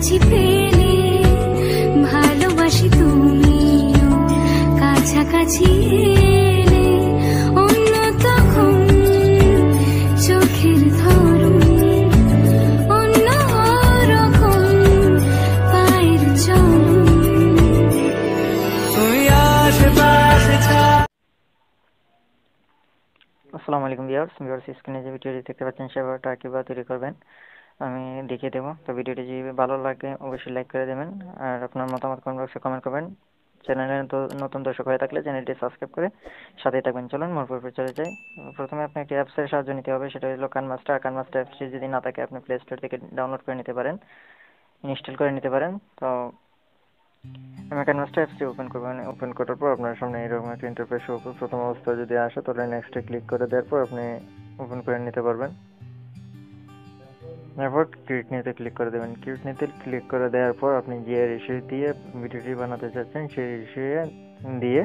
কাছাকাছি পেলে ভালোবাসি তুমিও কাছাকাছি এলে অন্য তখন চোখের ধরন অন্য রকম পায়ের চলন তুমি আশেপাশে আসসালামু আলাইকুম ভিউয়ার্স স্ক্রিনে যে ভিডিওটি দেখতে পাচ্ছেন সেভাবে কিভাবে তৈরি করবেন আমি দেখিয়ে দেবো। তো ভিডিওটি যদি ভালো লাগে অবশ্যই লাইক করে দেবেন আর আপনার মতামত কমেন্ট বক্সে কমেন্ট করবেন। চ্যানেলে নতুন দর্শক হয়ে থাকলে চ্যানেলটি সাবস্ক্রাইব করে সাথেই থাকবেন। চলুন মূল পর্বে চলে যাই। প্রথমে আপনি একটি অ্যাপসের সাহায্য নিতে হবে, সেটা হলো কাইনমাস্টার অ্যাপসটি যদি না থাকে আপনি প্লে স্টোর থেকে ডাউনলোড করে নিতে পারেন, ইনস্টল করে নিতে পারেন। তো আমি কাইনমাস্টার অ্যাপসটি ওপেন করবেন। ওপেন করার পর আপনার সামনে এরকম একটা ইন্টারফেস শো করবে। প্রথম অবস্থায় যদি আসে তাহলে নেক্সটে ক্লিক করে দেওয়ার পর আপনি ওপেন করে নিতে পারবেন। এরপর ক্রিয়েট নিতে ক্লিক করে দেবেন। ক্রিয়েট নিতে ক্লিক করে দেওয়ার পর আপনি যে রেশিও দিয়ে ভিডিওটি বানাতে চাচ্ছেন সেই রেশিও দিয়ে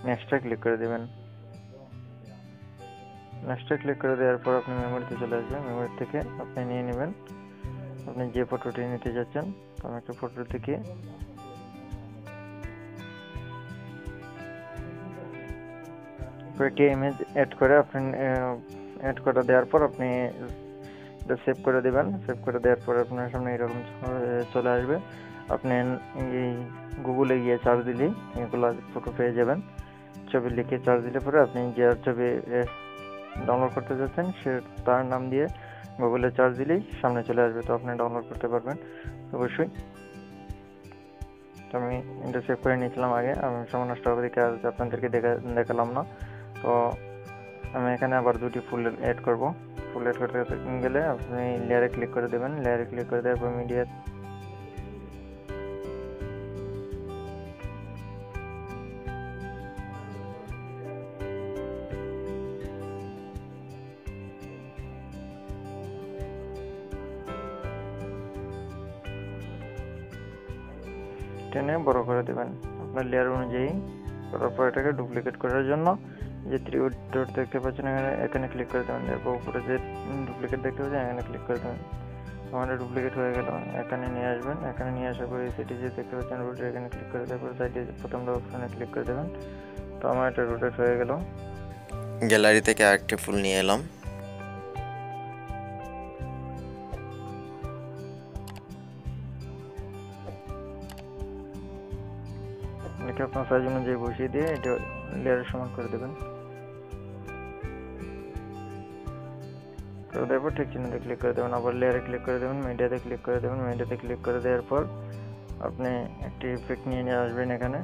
নেক্সটে ক্লিক করে দেবেন। নেক্সটে ক্লিক করে দেওয়ার পর আপনি মেমোরিতে চলে আসবেন। মেমোরি থেকে আপনি নিয়ে নেবেন আপনি যে ফটোটি নিতে চাচ্ছেন। তো আমি একটা ফটো থেকে একটি ইমেজ অ্যাড করে অ্যাড করে দেওয়ার পর আপনি এটা সেভ করে দেবেন। সেভ করে দেওয়ার পর আপনার সামনে এরকম চলে আসবে। আপনি এই গুগলে গিয়ে সার্চ দিলেই এগুলো ফটো পেয়ে যাবেন। ছবি লিখে সার্চ দিলে পরে আপনি যে ছবি ডাউনলোড করতে যাচ্ছেন সে তার নাম দিয়ে গুগলে সার্চ দিলেই সামনে চলে আসবে। তো আপনি ডাউনলোড করতে পারবেন অবশ্যই। তো আমি এটা সেভ করে নিয়েছিলাম আগে, আমি সামান্য স্ট্রবেরি কাজ আপনাদেরকে দেখালাম না। তো আমি এখানে আবার দুটি ফুল অ্যাড করব। ফুল অ্যাড করতে গেলে আপনি লেয়ারে ক্লিক করে দেবেন। লেয়ারে ক্লিক করে দেওয়ার পর মিডিয়া টেনে বড় করে দেবেন আপনার লেয়ার অনুযায়ী। করার পর এটাকে ডুপ্লিকেট করার জন্য যে থ্রি ডট দেখতে পাচ্ছেন এখানে ক্লিক করে দেবেন। এরপর উপরে যে ডুপ্লিকেট দেখতে পাচ্ছেন এখানে ক্লিক করে দেবেন। আমাদের ডুপ্লিকেট হয়ে গেল। এখানে নিয়ে আসবেন। এখানে নিয়ে আসার পরে সেটি যে দেখতে পাচ্ছেন রোটেট এখানে ক্লিক করে দেওয়ার পর সাইডে প্রথম অপশনে ক্লিক করে দেবেন। তো আমার এটা রোটেট হয়ে গেল। গ্যালারি থেকে আরেকটি ফুল নিয়ে এলাম। এটা আপনার সাইজ অনুযায়ী বসিয়ে দিয়ে এটা লেয়ারের সমান করে দেবেন। করে দেওয়ার পর ঠিক চিহ্নতে ক্লিক করে দেবেন। আবার লেয়ারে ক্লিক করে দেবেন, মিডিয়াতে ক্লিক করে দেবেন। মিডিয়াতে ক্লিক করে দেওয়ার পর আপনি একটি ইফেক্ট নিয়ে আসবেন এখানে।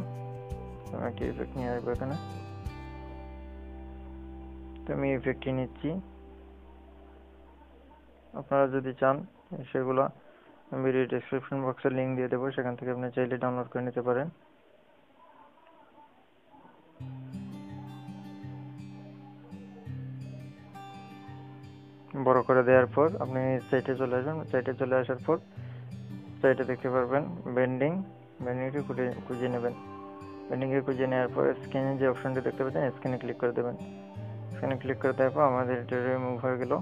একটি ইফেক্ট নিয়ে আসবো এখানে। তো আমি ইফেক্টটি নিচ্ছি। আপনারা যদি চান সেগুলো ভিডিও ডেসক্রিপশন বক্সে লিঙ্ক দিয়ে দেবো, সেখান থেকে আপনি চাইলে ডাউনলোড করে নিতে পারেন। বড় করে দেওয়ার পর আপনি সাইটে চলে আসবেন। সাইটে চলে আসার পর সাইটে দেখতে পারবেন বেন্ডিংটি খুঁজে নেবেন। বেন্ডিংয়ে খুঁজে নেওয়ার পর স্ক্রিনে যে অপশনটি দেখতে পাচ্ছেন স্ক্রিনে ক্লিক করে দেবেন। স্ক্রিনে ক্লিক করে দেওয়ার পর আমাদের এটা রিমুভ হয়ে গেল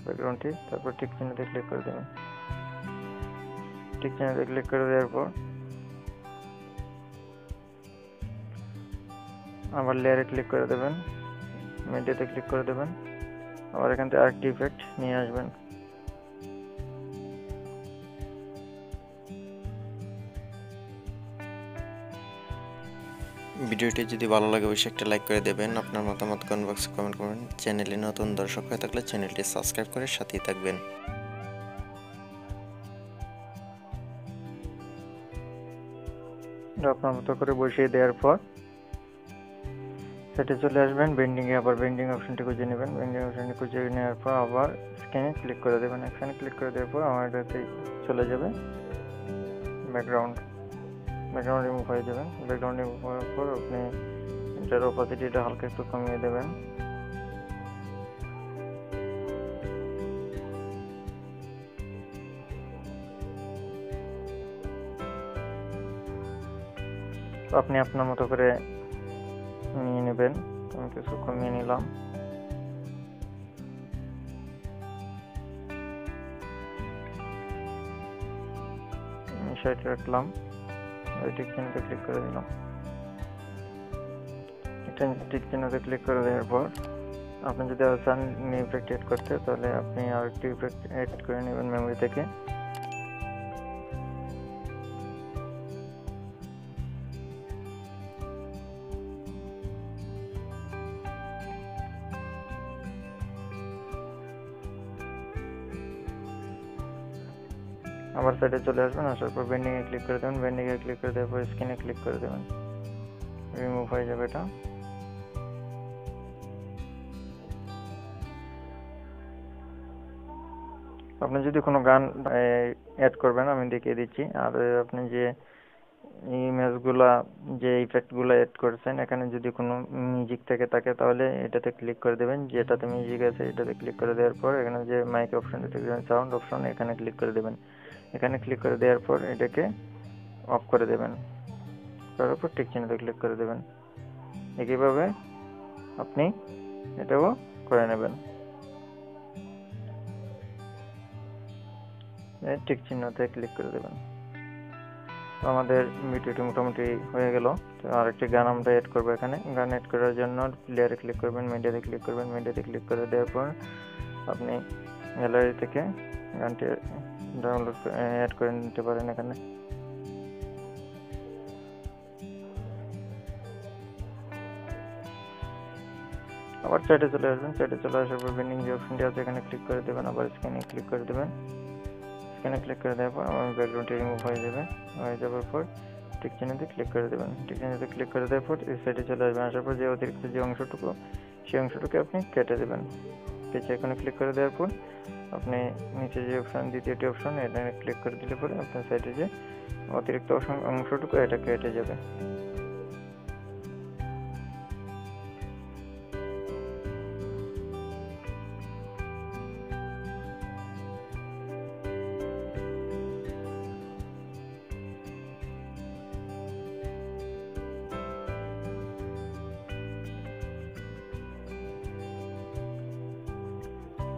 ব্যাকগ্রাউন্ডটি। তারপর টিক চিহ্নতে ক্লিক করে দেবেন। টিক চিহ্নতে ক্লিক করে দেওয়ার পর আবার লেয়ারে ক্লিক করে দেবেন, মিডিয়াতে ক্লিক করে দেবেন। আবার এখান থেকে আরেকটি ইফেক্ট নিয়ে আসবেন। ভিডিওটি যদি ভালো লাগে অবশ্যই একটা লাইক করে দেবেন। আপনার মতামত কমেন্ট বক্সে কমেন্ট করবেন। চ্যানেলে নতুন দর্শক হয়ে থাকলে চ্যানেলটি সাবস্ক্রাইব করে সাথেই থাকবেন। আপনার মতো করে বসিয়ে দেওয়ার পর সেটে চলে আসবেন। বেন্ডিংয়ে আবার বেন্ডিং অপশনটি খুঁজে নেবেন। বেন্ডিং অপশনটি খুঁজে নেওয়ার পর আবার স্ক্রিনে ক্লিক করে দেবেন। এখানে ক্লিক করে দেওয়ার পর আমার এটাতে চলে যাবে ব্যাকগ্রাউন্ড রিমুভ হয়ে যাবে। ব্যাকগ্রাউন্ড রিমুভ হওয়ার পর আপনি এটার অপাসিটিটা হালকা একটু কমিয়ে দেবেন। আপনি আপনার মতো করে নিয়ে নেবেন। আমি কিছু কমিয়ে নিলাম। 60 রাখলাম, ওই টিক চিহ্নতে ক্লিক করে দিলাম। এটা টিক চিহ্নতে ক্লিক করে দেওয়ার পর আপনি যদি চান নিউ ইফেক্ট এড করতে, তাহলে আপনি আরেকটি ইফেক্ট এড করে নেবেন মেমোরি থেকে। আবার সাইডে চলে আসবেন, আসার পর বেন্ডিং এ ক্লিক করে দেবেন, বেন্ডিং এ ক্লিক করে দেওয়ার পর স্ক্রিনে ক্লিক করে দেবেন, রিমুভ হয়ে যাবে এটা। আপনি যদি কোনো গান অ্যাড করবেন আমি দেখিয়ে দিচ্ছি। আর আপনি যে ইমেজগুলা যে ইফেক্টগুলো অ্যাড করেছেন, এখানে যদি কোনো মিউজিক থেকে থাকে তাহলে এটাতে ক্লিক করে দেবেন, যেটাতে মিউজিক আছে এটাতে ক্লিক করে দেওয়ার পর এখানে যে মাইক অপশন সাউন্ড অপশন এখানে ক্লিক করে দেবেন। এখানে ক্লিক করে দেওয়ার পর এটাকে অফ করে দেবেন, করার পর টিক চিহ্নতে ক্লিক করে দেবেন। একইভাবে আপনি এটাও করে নেবেন, টিক চিহ্নতে ক্লিক করে দেবেন। তো আমাদের ভিডিওটি মোটামুটি হয়ে গেল। তো আরেকটি গান আমরা এড করবো এখানে। গান এড করার জন্য প্লেয়ারে ক্লিক করবেন, মিডিয়াতে ক্লিক করবেন, মিডিয়াতে ক্লিক করে দেওয়ার পর আপনি গ্যালারি থেকে গানটি ডাউনলোড অ্যাড করে নিতে পারেন এখানে। আবার সাইডে চলে আসবেন, সাইডে চলে আসার পর বেন্ডিং যে অপশনটি আছে এখানে ক্লিক করে দেবেন, আবার স্ক্রিনে ক্লিক করে দেবেন। স্ক্রিনে ক্লিক করে দেওয়ার পর আমার ব্যাকগ্রাউন্ডটি রিমুভ হয়ে যাবে। হয়ে যাওয়ার পর টিক চিহ্নতে ক্লিক করে দেবেন। টিক চিহ্নতে ক্লিক করে দেওয়ার পর এই সাইডে চলে আসবেন, আসার পর যে অতিরিক্ত যে অংশটুকু সেই অংশটুকু আপনি কেটে দেবেন। কেটে এখানে ক্লিক করে দেওয়ার পর আপনি নিচে যে অপশন দ্বিতীয়টি অপশন এখানে ক্লিক করে দিলে পরে আপনার সাইডে যে অতিরিক্ত অংশটুকু এটা কেটে যাবে।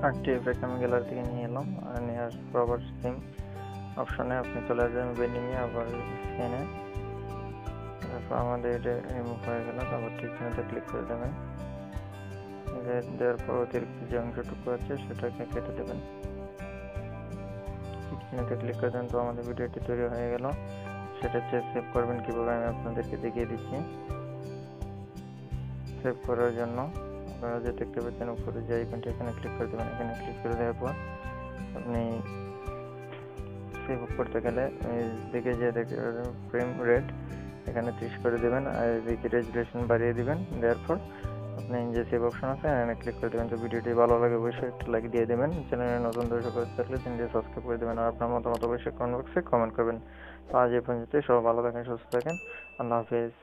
আরেকটি ইফেক্ট আমি গ্যালারি থেকে নিয়ে এলাম, আর নেওয়ার পর আবার সেম অপশনে আপনি চলে আসবেন বেন্ডিংয়ে, আবার স্ক্রিনে। তারপর আমাদের এটা রিমুভ হয়ে গেল, তারপর ঠিক চিহ্নতে ক্লিক করে দেবেন। দেওয়ার পর অতিরিক্ত যে অংশটুকু আছে সেটাকে কেটে দেবেন। ঠিক চিহ্নতে ক্লিক করে দেন। তো আমাদের ভিডিওটি তৈরি হয়ে গেল। সেটা সেভ করবেন কীভাবে আমি আপনাদেরকে দেখিয়ে দিচ্ছি। সেভ করার জন্য আপনারা যে দেখতে পাচ্ছেন উপরে যে আইকনটি এখানে ক্লিক করে দেবেন। এখানে ক্লিক করে দেওয়ার পর আপনি সেভ করতে গেলে দিকে যে ফ্রেম রেট এখানে 30 করে দেবেন, আর এদিকে রেজুলেশন বাড়িয়ে দিবেন। দেওয়ার পর আপনি যে সেভ অপশন আছে এখানে ক্লিক করে দেবেন। তো ভিডিওটি ভালো লাগে অবশ্যই একটা লাইক দিয়ে দেবেন, চ্যানেলে নতুন দর্শক থাকলে চ্যানেলটি সাবস্ক্রাইব করে দেবেন, আর আপনার মতামত অবশ্যই কমেন্ট বক্সে কমেন্ট করবেন। তো আজ এই পর্যন্ত, সবাই ভালো থাকেন, সুস্থ থাকেন, আল্লাহ হাফেজ।